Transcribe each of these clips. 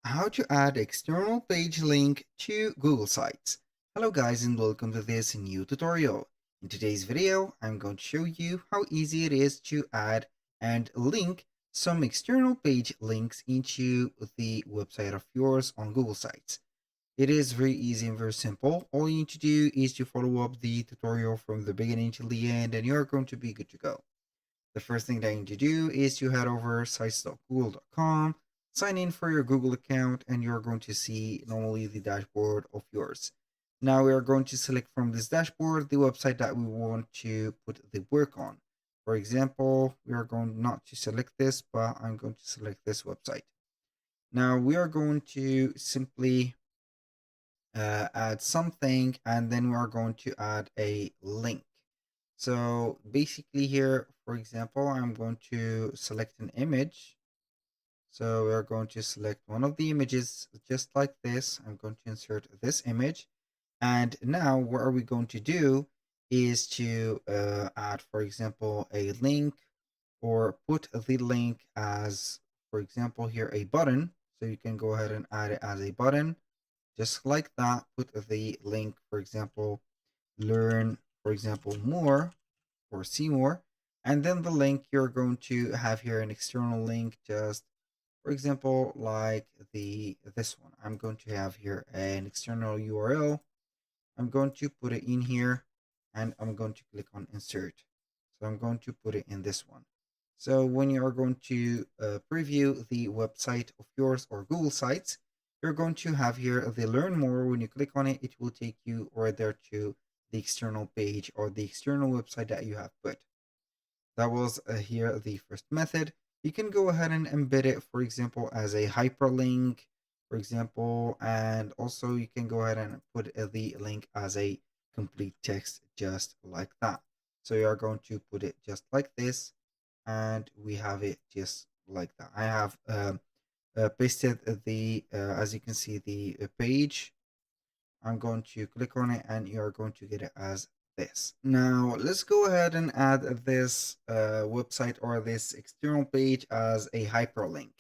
How to add external page link to Google Sites. Hello guys and welcome to this new tutorial. In today's video, I'm going to show you how easy it is to add and link some external page links into the website of yours on Google Sites. It is very easy and very simple. All you need to do is to follow up the tutorial from the beginning till the end and you're going to be good to go. The first thing that you need to do is to head over sites.google.com, sign in for your Google account, and you're going to see normally the dashboard of yours. Now we are going to select from this dashboard the website that we want to put the work on. For example, we are going not to select this, but I'm going to select this website. Now we are going to simply add something, and then we are going to add a link. So basically here, for example, I'm going to select an image. So we're going to select one of the images just like this. I'm going to insert this image. And now what are we going to do is to add, for example, a link or put the link as, for example, here a button. So you can go ahead and add it as a button. Just like that, put the link, for example, learn, for example, more or see more. And then the link you're going to have here an external link, just for example, like this one. I'm going to have here an external URL. I'm going to put it in here and I'm going to click on insert. So I'm going to put it in this one. So when you are going to preview the website of yours or Google Sites, you're going to have here the learn more. When you click on it, it will take you right there to the external page or the external website that you have put. That was here the first method. You can go ahead and embed it, for example, as a hyperlink, for example, and also you can go ahead and put the link as a complete text just like that. So you are going to put it just like this, and we have it just like that. I have pasted the, as you can see, the page. I'm going to click on it and you're going to get it as this. Now let's go ahead and add this website or this external page as a hyperlink.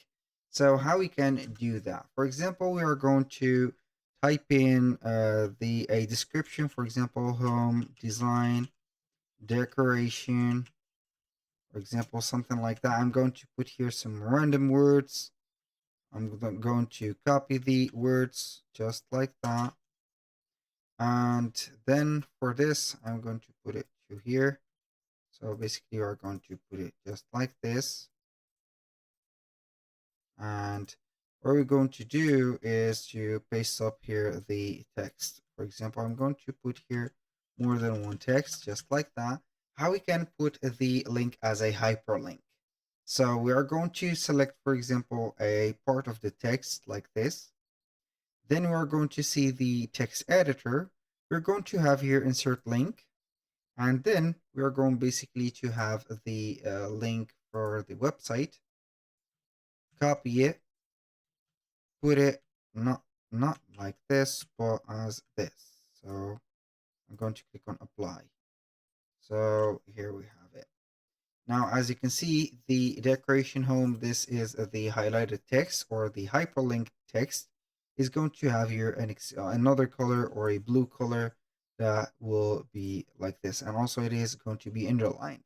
So how we can do that? For example, we are going to type in a description, for example, home, design, decoration, for example, something like that. I'm going to put here some random words. I'm going to copy the words just like that. And then for this, I'm going to put it to here. So basically, we're going to put it just like this. And what we're going to do is to paste up here the text. For example, I'm going to put here more than one text, just like that. How we can put the link as a hyperlink. So we are going to select, for example, a part of the text like this. Then we're going to see the text editor. We're going to have here insert link. And then we're going basically to have the link for the website. Copy it. Put it not like this, but as this. So I'm going to click on apply. So here we have it. Now, as you can see, the decoration home, this is the highlighted text or the hyperlink text is going to have here another color or a blue color that will be like this. And also it is going to be underlined.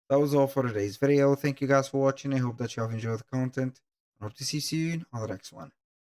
That was all for today's video. Thank you guys for watching. I hope that you have enjoyed the content. I hope to see you soon on the next one.